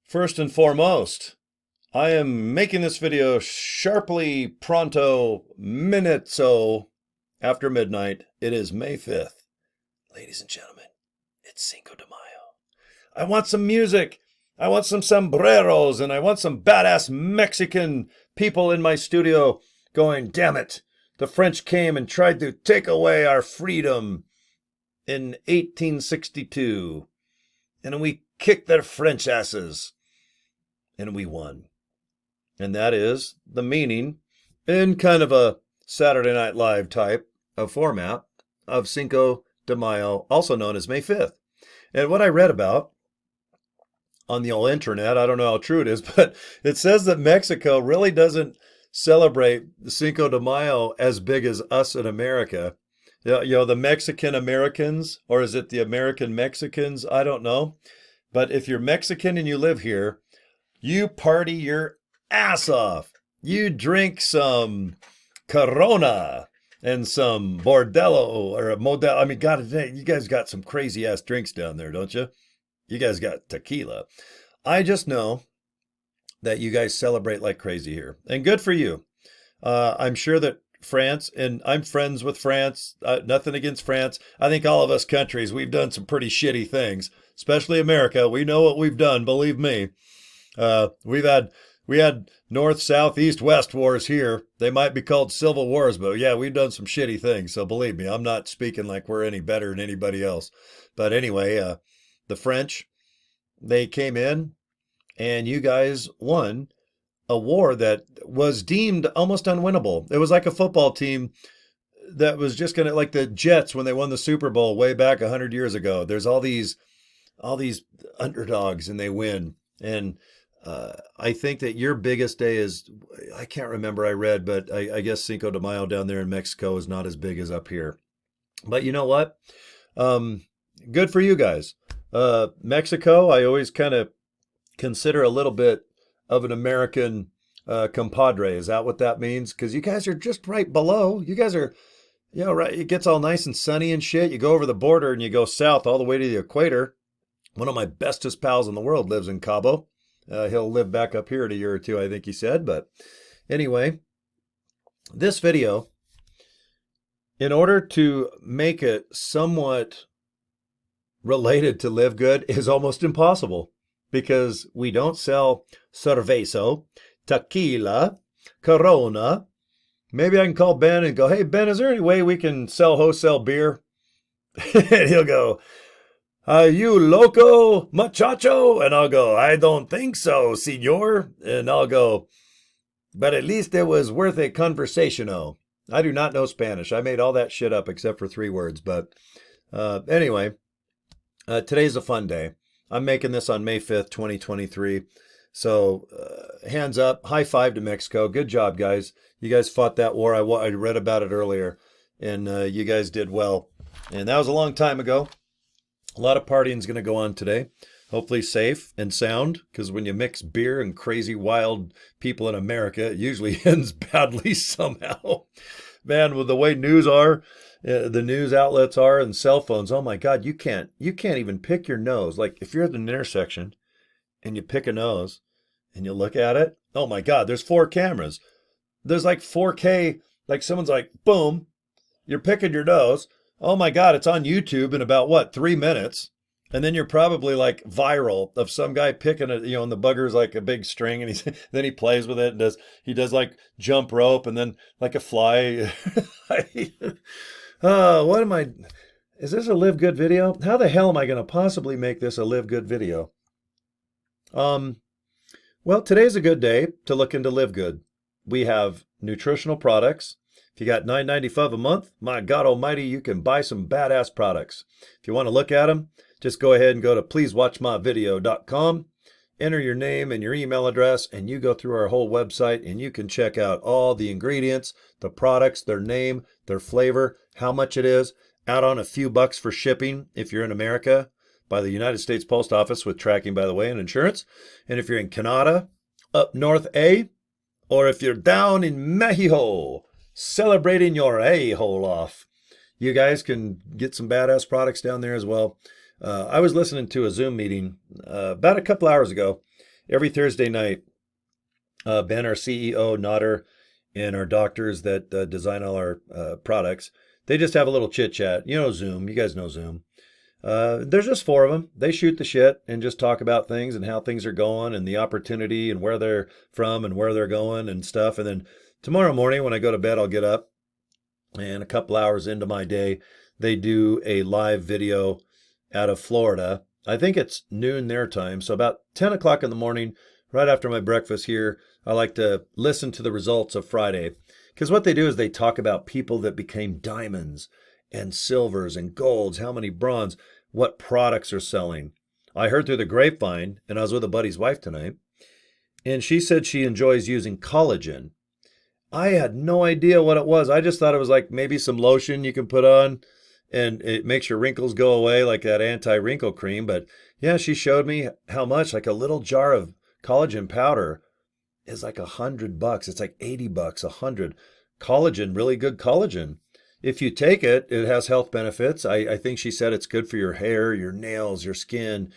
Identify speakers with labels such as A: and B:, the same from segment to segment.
A: First and foremost, I am making this video sharply pronto minute after midnight. It is May 5th. Ladies and gentlemen, it's Cinco de Mayo. I want some music. I want some sombreros, and I want some badass Mexican people in my studio going, damn it, the French came and tried to take away our freedom in 1862. And we kicked their French asses. And we won. And that is the meaning, in kind of a Saturday Night Live type of format, of Cinco de Mayo, also known as May 5th. And what I read about on the old internet, I don't know how true it is, but it says that Mexico really doesn't celebrate Cinco de Mayo as big as us in America. The Mexican Americans, or is it the American Mexicans? I don't know. But if you're Mexican and you live here, you party your ass off. You drink some Corona and some Bordello or a Modelo. I mean, God, you guys got some crazy ass drinks down there, don't you? You guys got tequila. I just know that you guys celebrate like crazy here. And good for you. I'm sure that France, and I'm friends with France, nothing against France. I think all of us countries, we've done some pretty shitty things, especially America. We know what we've done, believe me. We had North, South, East, West wars here. They might be called civil wars, but yeah, we've done some shitty things. So believe me, I'm not speaking like we're any better than anybody else. But anyway, the French, they came in and you guys won a war that was deemed almost unwinnable. It was like a football team that was just going to, like the Jets when they won the Super Bowl way back 100 years ago. There's all these underdogs and they win. And I think that your biggest day is, I can't remember, I read, but I guess Cinco de Mayo down there in Mexico is not as big as up here. But you know what? Good for you guys. Mexico, I always kind of consider a little bit of an American compadre. Is that what that means? Because you guys are just right below. You guys are, right. It gets all nice and sunny and shit. You go over the border and you go south all the way to the equator. One of my bestest pals in the world lives in Cabo. He'll live back up here in a year or two, I think he said. But anyway, this video, in order to make it somewhat related to LiveGood, is almost impossible because we don't sell cerveza, tequila, Corona. Maybe I can call Ben and go, hey, Ben, is there any way we can sell wholesale beer? And he'll go, are you loco, muchacho? And I'll go, I don't think so, senor. And I'll go, but at least it was worth a conversational. I do not know Spanish. I made all that shit up except for 3 words. But anyway, today's a fun day. I'm making this on May 5th, 2023. So hands up, high five to Mexico. Good job, guys. You guys fought that war. I read about it earlier, and you guys did well. And that was a long time ago. A lot of partying is going to go on today. Hopefully safe and sound, because when you mix beer and crazy wild people in America, it usually ends badly somehow. Man, with the way the news outlets are and cell phones, oh my God, you can't even pick your nose. Like if you're at an intersection and you pick a nose and you look at it, oh my God, there's 4 cameras. There's like 4K, like someone's like, boom, you're picking your nose. Oh my God, it's on YouTube in about 3 minutes. And then you're probably like viral of some guy picking it, and the bugger's like a big string and then he plays with it and does like jump rope and then like a fly. Is this a LiveGood video? How the hell am I going to possibly make this a LiveGood video? Well, today's a good day to look into LiveGood. We have nutritional products. If you got $9.95 a month, my God almighty, you can buy some badass products. If you want to look at them, just go ahead and go to pleasewatchmyvideo.com, enter your name and your email address, and you go through our whole website and you can check out all the ingredients, the products, their name, their flavor, how much it is, add on a few bucks for shipping if you're in America by the United States Post Office with tracking, by the way, and insurance. And if you're in Canada, up north A, or if you're down in Mexico, celebrating your a-hole off, you guys can get some badass products down there as well. I was listening to a Zoom meeting about a couple hours ago, every Thursday night, Ben, our CEO, Nodder, and our doctors that design all our products, they just have a little chit chat. You know, Zoom. You guys know Zoom. There's just four of them. They shoot the shit and just talk about things and how things are going and the opportunity and where they're from and where they're going and stuff. And then tomorrow morning when I go to bed, I'll get up and a couple hours into my day, they do a live video out of Florida. I think it's noon their time. So about 10 o'clock in the morning, right after my breakfast here, I like to listen to the results of Friday. Because what they do is they talk about people that became diamonds and silvers and golds, how many bronze, what products are selling. I heard through the grapevine, and I was with a buddy's wife tonight, and she said she enjoys using collagen. I had no idea what it was. I just thought it was like maybe some lotion you can put on and it makes your wrinkles go away, like that anti-wrinkle cream. But yeah, she showed me how much, like a little jar of collagen powder is like $100. It's like $80, 100. Collagen, really good collagen. If you take it, it has health benefits. I think she said it's good for your hair, your nails, your skin.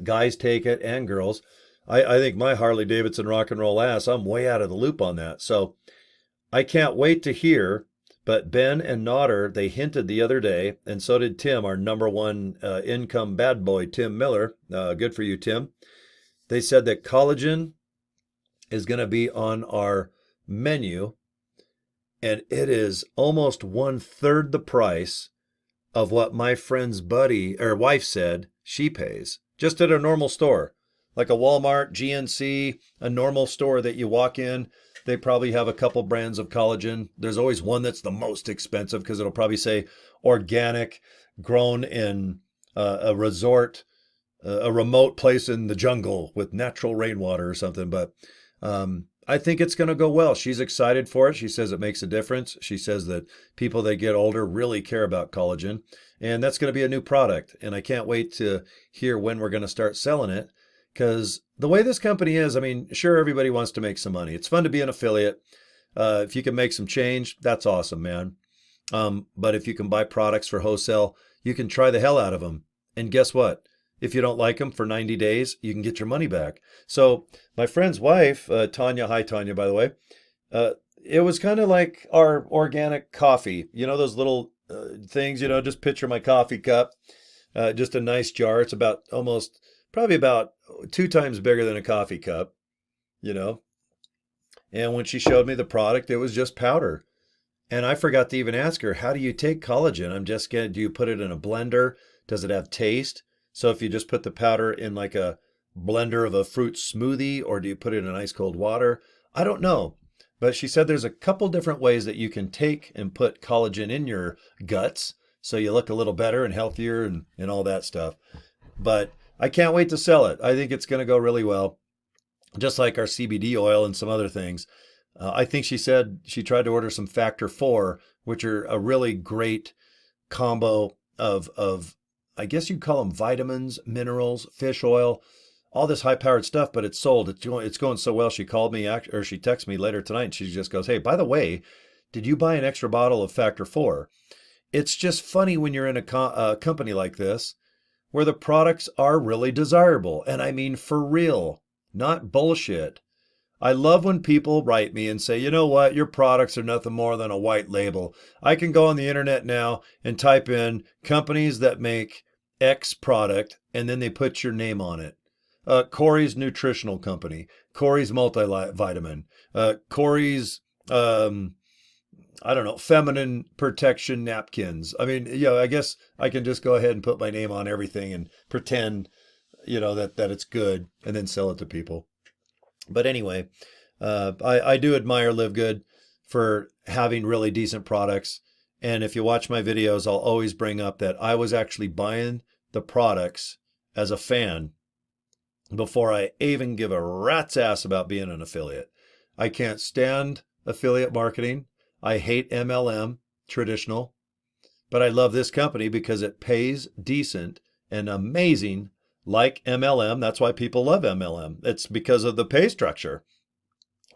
A: Guys take it and girls. I think my Harley Davidson rock and roll ass, I'm way out of the loop on that. So I can't wait to hear. But Ben and Nodder, they hinted the other day, and so did Tim, our number one income bad boy, Tim Miller. Good for you, Tim. They said that collagen is going to be on our menu, and it is almost 1/3 the price of what my friend's buddy or wife said she pays just at a normal store, like a Walmart, GNC, a normal store that you walk in. They probably have a couple brands of collagen. There's always one that's the most expensive because it'll probably say organic, grown in a resort, a remote place in the jungle with natural rainwater or something. But I think it's going to go well. She's excited for it. She says it makes a difference. She says that people that get older really care about collagen. And that's going to be a new product. And I can't wait to hear when we're going to start selling it. Because the way this company is, I mean, sure, everybody wants to make some money. It's fun to be an affiliate. If you can make some change, that's awesome, man. But if you can buy products for wholesale, you can try the hell out of them. And guess what? If you don't like them for 90 days, you can get your money back. So my friend's wife, Tanya, hi Tanya, by the way, it was kind of like our organic coffee. You know, those little things, you know, just picture my coffee cup, just a nice jar. It's probably about 2 times bigger than a coffee cup, you know. And when she showed me the product, it was just powder. And I forgot to even ask her, how do you take collagen? Do you put it in a blender? Does it have taste? So if you just put the powder in like a blender of a fruit smoothie, or do you put it in ice cold water? I don't know. But she said there's a couple different ways that you can take and put collagen in your guts so you look a little better and healthier and all that stuff. But I can't wait to sell it. I think it's going to go really well, just like our CBD oil and some other things. I think she said she tried to order some Factor 4, which are a really great combo of I guess you'd call them vitamins, minerals, fish oil, all this high-powered stuff, but it's sold. It's going so well. She called me, or she texted me later tonight, and she just goes, hey, by the way, did you buy an extra bottle of Factor 4? It's just funny when you're in a company like this, where the products are really desirable. And I mean for real, not bullshit. I love when people write me and say, you know what, your products are nothing more than a white label. I can go on the internet now and type in companies that make X product, and then they put your name on it. Corey's Nutritional Company, Corey's Multivitamin, Corey's, I don't know, feminine protection napkins. I mean, you know, I guess I can just go ahead and put my name on everything and pretend, you know, that it's good and then sell it to people. But anyway, I do admire LiveGood for having really decent products. And if you watch my videos, I'll always bring up that I was actually buying the products as a fan before I even give a rat's ass about being an affiliate. I can't stand affiliate marketing. I hate MLM, traditional, but I love this company because it pays decent and amazing like MLM. That's why people love MLM. It's because of the pay structure.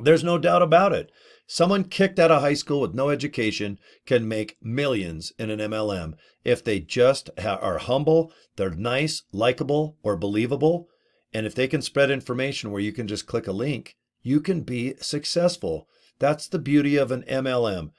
A: There's no doubt about it. Someone kicked out of high school with no education can make millions in an MLM if they just are humble, they're nice, likable, or believable, And if they can spread information where you can just click a link, you can be successful. That's the beauty of an MLM.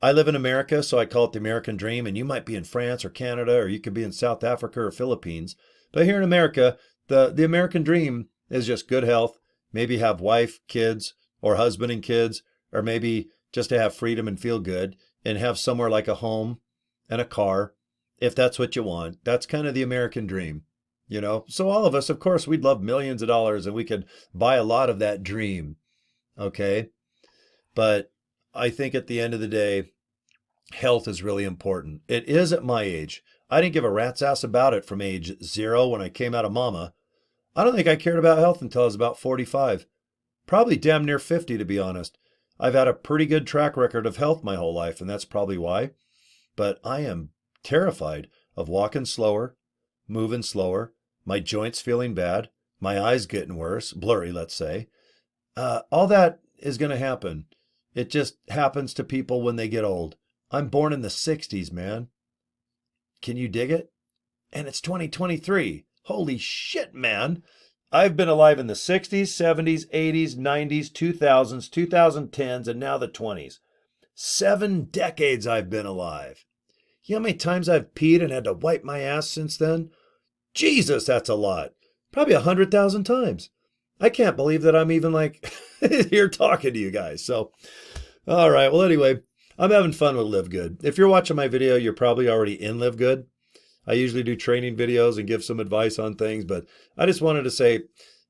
A: I live in America, so I call it the American dream, and you might be in France or Canada, or you could be in South Africa or Philippines. But here in America, the American dream is just good health, maybe have wife, kids, or husband and kids, or maybe just to have freedom and feel good and have somewhere like a home and a car, if that's what you want. That's kind of the American dream, you know? So all of us, of course, we'd love millions of dollars and we could buy a lot of that dream, okay? But I think at the end of the day, health is really important. It is at my age. I didn't give a rat's ass about it from age 0 when I came out of mama. I don't think I cared about health until I was about 45. Probably damn near 50, to be honest. I've had a pretty good track record of health my whole life, and that's probably why. But I am terrified of walking slower, moving slower, my joints feeling bad, my eyes getting worse, blurry, let's say. All that is going to happen. It just happens to people when they get old. I'm born in the 60s, man. Can you dig it? And it's 2023. Holy shit, man. I've been alive in the 60s, 70s, 80s, 90s, 2000s, 2010s, and now the 20s. 7 decades I've been alive. You know how many times I've peed and had to wipe my ass since then? Jesus, that's a lot. Probably 100,000 times. I can't believe that I'm even like here talking to you guys. So, all right. Well, anyway, I'm having fun with LiveGood. If you're watching my video, you're probably already in LiveGood. I usually do training videos and give some advice on things, but I just wanted to say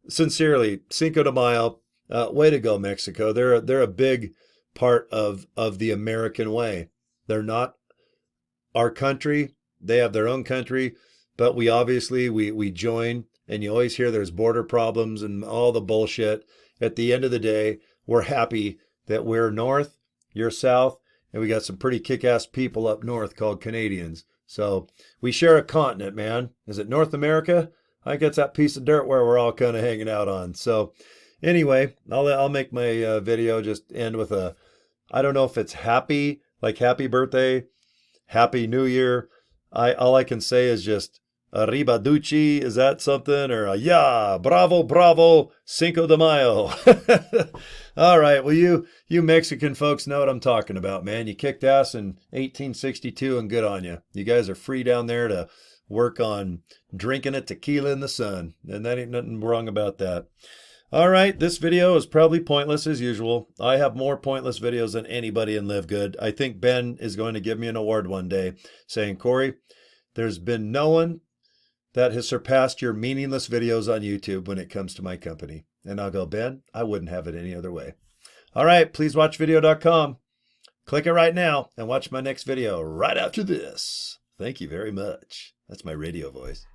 A: sincerely, Cinco de Mayo, way to go, Mexico. They're a big part of the American way. They're not our country. They have their own country, but we obviously, we join, and you always hear there's border problems and all the bullshit. At the end of the day, we're happy that we're north, you're south, and we got some pretty kick-ass people up north called Canadians. So we share a continent, man. Is it North America? I think it's that piece of dirt where we're all kind of hanging out on. So anyway, I'll make my video just end with a, I don't know if it's happy, like happy birthday, happy new year. All I can say is just arrivederci, is that something? Or yeah, bravo, bravo, Cinco de Mayo. All right, well, you Mexican folks know what I'm talking about, man. You kicked ass in 1862 and good on you. You guys are free down there to work on drinking a tequila in the sun, and that ain't nothing wrong about that. All right, this video is probably pointless as usual. I have more pointless videos than anybody in LiveGood. I think Ben is going to give me an award one day saying, Corey, there's been no one that has surpassed your meaningless videos on YouTube when it comes to my company. And I'll go, Ben, I wouldn't have it any other way. All right, please watch video.com. Click it right now and watch my next video right after this. Thank you very much. That's my radio voice.